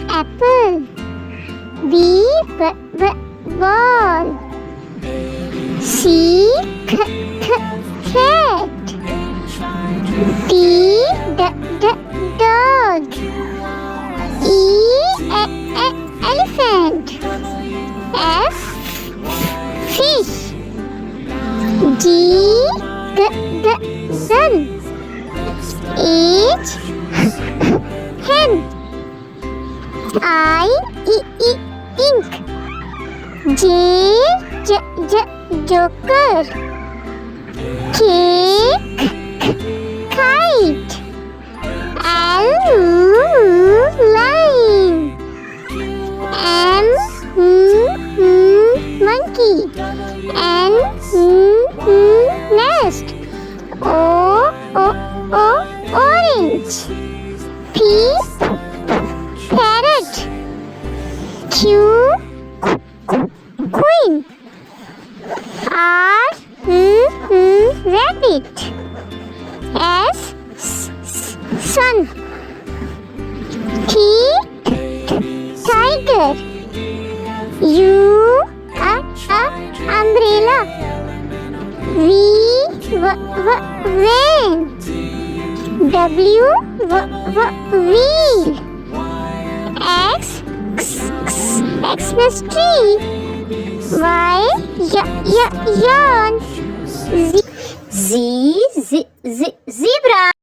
apple. B ball. C cat. D dog. E elephant. F fish. G gun. H hen. I ink. J joker. K kite. L line. M monkey. N nest. O orange. P parrot. Q queen. R rabbit. S sun. T tiger. U umbrella. V van. W wheel. X Xmas tree. Y yarn. Z zebra.